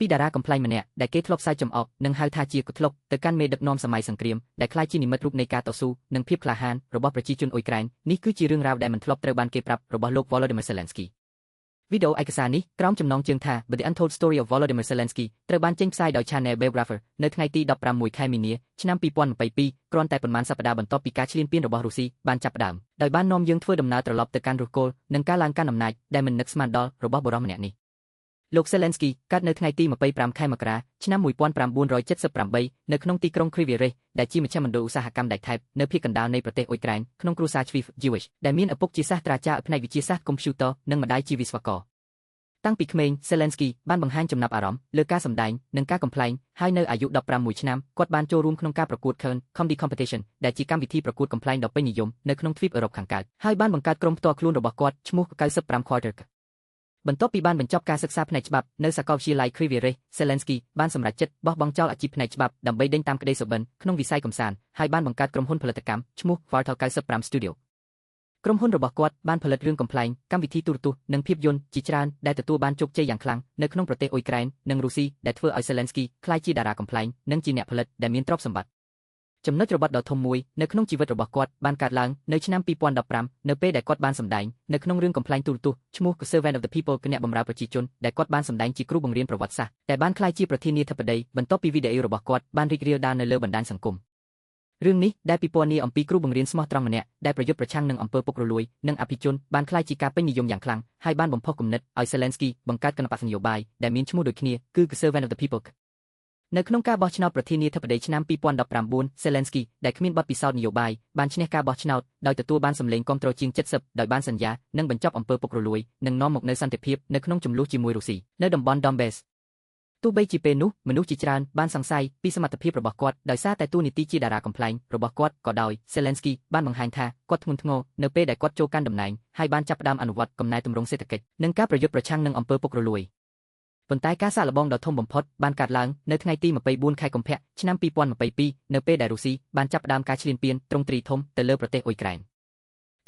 ពីតារាកំ pl ម្នាក់ដែលគេធ្លាប់ផ្សាយចំអកនិងហៅថាជាកធ្លុកទៅកាន់មេដឹកនាំសម័យសង្គ្រាមដែលក្លាយជានិមិត្តរូបនៃការតស៊ូនិងភាពក្លាហានរបស់ប្រជាជនអ៊ុយក្រែននេះគឺជារឿងរ៉ាវដែលមិនធ្លាប់ត្រូវបានគេប្រាប់របស់លោក Volodymyr Zelensky វីដេអូឯកសារនេះក្រោមចំណងជើងថា The Untold Story of Volodymyr Zelensky ត្រូវបានចេញផ្សាយដោយ Channel Biographer នៅថ្ងៃទី16 ខែមីនា ឆ្នាំ2022គ្រាន់តែប៉ុន្មានសប្តាហ៍បន្ទាប់ពីការឈ្លានពានរបស់រុស្ស៊ីបានចាប់ផ្ដើមដោយបាននាំយើងធ្វើដំណើរត្រឡប់ទៅកាន់ឫសគល់និងការឡើងកាន់អំណាចដែលមិននឹកស្មានដល់របស់បុរសម្នាក់នេះលោក Zelensky កើតនៅថ្ងៃទី25ខែមករាឆ្នាំ1978នៅក្នុងទីក្រុង Kryvyi Rih ដែលជាមជ្ឈមណ្ឌលឧស្សាហកម្មដែកថែបនៅភាគកណ្ដាលនៃប្រទេសអ៊ុយក្រែនក្នុងគ្រួសារជ្វីវ Jewish ដែលមានឪពុកជាសាស្ត្រាចារ្យផ្នែកវិទ្យាសាស្ត្រកុំព្យូទ័រនិងម្ដាយជាវិស្វករតាំងពីក្មេង Zelensky បានបង្ហាញចំណាប់អារម្មណ៍លើការសម្ដែងនិងការកំ pl ហើយនៅអាយុ16ឆ្នាំគាត់បានចូលរួមក្នុងការប្រកួត Cannes Comedy Competition ដែលជាកម្មវិធីប្រកួតកំ pl ដ៏ពេញនិយមនៅក្នុងទ្វីបអឺរ៉ុបខាងកើតហើយបានបង្កើតក្រុមផ្ទាល់ខ្លួនរបស់គាត់ឈ្មោះ95 Quarter បន្ទាប់ពីបានបញ្ចប់ការសិក្សាផ្នែកច្បាប់នៅសាកលវិទ្យាល័យ Kryvyi Rih Zelensky បានសម្រេចចិត្តបោះបង់ចោលអាជីពផ្នែកច្បាប់ដើម្បីដេញតាមក្តីសុបិនក្នុងវិស័យកម្សាន្តហើយបានបង្កើតក្រុមហ៊ុនផលិតកម្មឈ្មោះ Vartel 95 Studio ក្រុមហ៊ុនរបស់គាត់បានផលិតរឿងកំ pl កម្មវិធីទូរទស្សន៍និងភាពយន្តជាច្រើនដែលទទួលបានជោគជ័យយ៉ាងខ្លាំងនៅក្នុងប្រទេសអ៊ុយក្រែននិងរុស្ស៊ីដែលធ្វើឲ្យ Zelensky ក្លាយជាតារាកំ pl និងជាអ្នកផលិតដែលមានទ្រព្យសម្បត្តិចំណុចរបត់ដ៏ធំមួយនៅក្នុងជីវិតរបស់គាត់បានកើតឡើងនៅឆ្នាំ2015នៅពេលដែលគាត់បានសម្ដែងនៅក្នុងរឿងកំ pl ទូរទស្សន៍ឈ្មោះ Servant of the People គណៈបម្រើប្រជាជនដែលគាត់បានសម្ដែងជាគ្រូបង្រៀនប្រវត្តិសាស្ត្រដែលបានក្លាយជាប្រធានាធិបតីបន្ទាប់ពីវីដេអូរបស់គាត់បានរីករាលដាលនៅលើបណ្ដាញសង្គមរឿងនេះដែលពិពណ៌នាអំពីគ្រូបង្រៀនស្មោះត្រង់ម្នាក់ដែលប្រយុទ្ធប្រឆាំងនឹងអំពើពុករលួយនិងអភិជនបានក្លាយជាការពេញនិយមយ៉ាងខ្លាំងហើយបានបំផុសគំនិតឲ្យ Zelensky បង្កើតគណបក្សនយោបាយដែលមានឈ្មោះដូចគ្នាគឺ Servant of the People នៅក្នុងការបោះឆ្នោតប្រធានាធិបតីឆ្នាំ2019 Zelensky ដែលគ្មានបទពិសោធន៍នយោបាយបានឈ្នះការបោះឆ្នោតដោយទទួលបានសម្លេងគាំទ្រជាង70ដោយបានសន្យានឹងបញ្ចប់អំពើពុករលួយនិងនាំមកនូវសន្តិភាពនៅក្នុងជម្លោះជាមួយរុស្ស៊ីនៅតំបន់ Donbassទោះបីជាពេលនោះមនុស្សជាច្រើនបានសង្ស័យពីសមត្ថភាពរបស់គាត់ដោយសារតែតួនាទីជាតារាកំ pl របស់គាត់ក៏ដោយ Zelensky បានបង្ហាញថាគាត់ធ្ងន់ធ្ងរនៅពេលដែលគាត់ចូលកាន់តំណែងហើយបានចាប់ផ្ដើមអនុវត្តកំណែទម្រង់សេដ្ឋកិច្ចនិងការប្រយុទ្ធប្រឆាំងនឹងអំពើពុករលួយប៉ុន្តែការសាកល្បងដ៏ធំបំផុតបានកើតឡើងនៅថ្ងៃទី24ខែកុម្ភៈឆ្នាំ2022នៅពេលដែលរុស្ស៊ីបានចាប់ផ្ដើមការឈ្លានពានទ្រង់ទ្រីធំទៅលើប្រទេសអ៊ុយក្រែន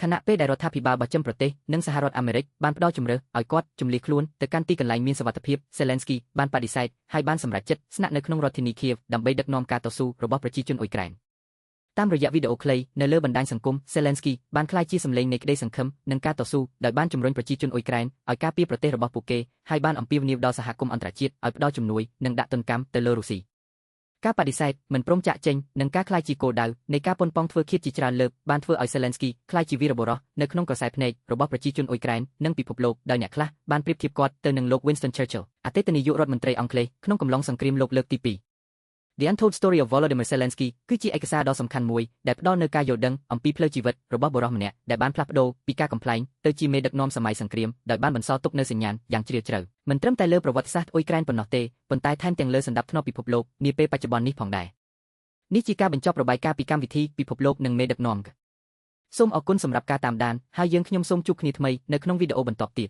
ខណៈពេលដែលរដ្ឋាភិបាលបស្ចិមប្រទេសនិងសហរដ្ឋអាមេរិកបានផ្ដល់ជម្រើសឲ្យគាត់ជម្លៀសខ្លួនទៅកាន់ទីកន្លែងមានសុវត្ថិភាព Zelensky បានបដិសេធហើយបានសម្រេចចិត្តស្នាក់នៅក្នុងរដ្ឋធានី Kiev ដើម្បីដឹកនាំការតស៊ូរបស់ប្រជាជនអ៊ុយក្រែនតាមរយៈវីដេអូខ្លីនៅលើបណ្ដាញសង្គម Zelensky បានក្លាយជាសម្លេងនៃក្តីសង្ឃឹមនិងការតស៊ូដោយបានជំរុញប្រជាជនអ៊ុយក្រែនឲ្យការពារប្រទេសរបស់ពួកគេហើយបានអំពាវនាវដល់សហគមន៍អន្តរជាតិឲ្យផ្ដល់ជំនួយនិងដាក់ទណ្ឌកម្មទៅលើរុស្ស៊ីការបដិសេធមិនព្រមចាកចេញនិងការក្លាយជាគោលដៅនៃការប៉ុនប៉ងធ្វើឃាតជាច្រើនលើកបានធ្វើឲ្យ Zelensky ក្លាយជាវីរបុរសនៅក្នុងក្រសែភ្នែករបស់ប្រជាជនអ៊ុយក្រែននិងពិភពលោកដោយអ្នកខ្លះបានប្រៀបធៀបគាត់ទៅនឹងលោក Winston Churchill អតីតនាយករដ្ឋមន្ត្រីអង់គ្លេសក្នុងកំឡុងសង្គ្រាមលោកលើកទី2 The Untold Story of Volodymyr Zelensky គឺជាឯកសារដ៏សំខាន់មួយដែលផ្ដល់នូវការយល់ដឹងអំពីផ្លូវជីវិតរបស់បុរសម្នាក់ដែលបានផ្លាស់ប្ដូរពីការកំ pl ទៅជាមេដឹកនាំសម័យសង្គ្រាមដោយបានបន្សល់ទុកនូវសញ្ញាណយ៉ាងជ្រាលជ្រៅមិនត្រឹមតែលើប្រវត្តិសាស្ត្រអ៊ុយក្រែនប៉ុណ្ណោះទេប៉ុន្តែថែមទាំងលើសណ្ដាប់ធ្នាប់ពិភពលោកនាពេលបច្ចុប្បន្ននេះផងដែរនេះជាការបញ្ចប់របាយការណ៍ពីកម្មវិធីពិភពលោកនិងមេដឹកនាំសូមអរគុណសម្រាប់ការតាមដានហើយយើងខ្ញុំសូមជួបគ្នាថ្មីនៅក្នុងវីដេអូបន្ទាប់ទៀត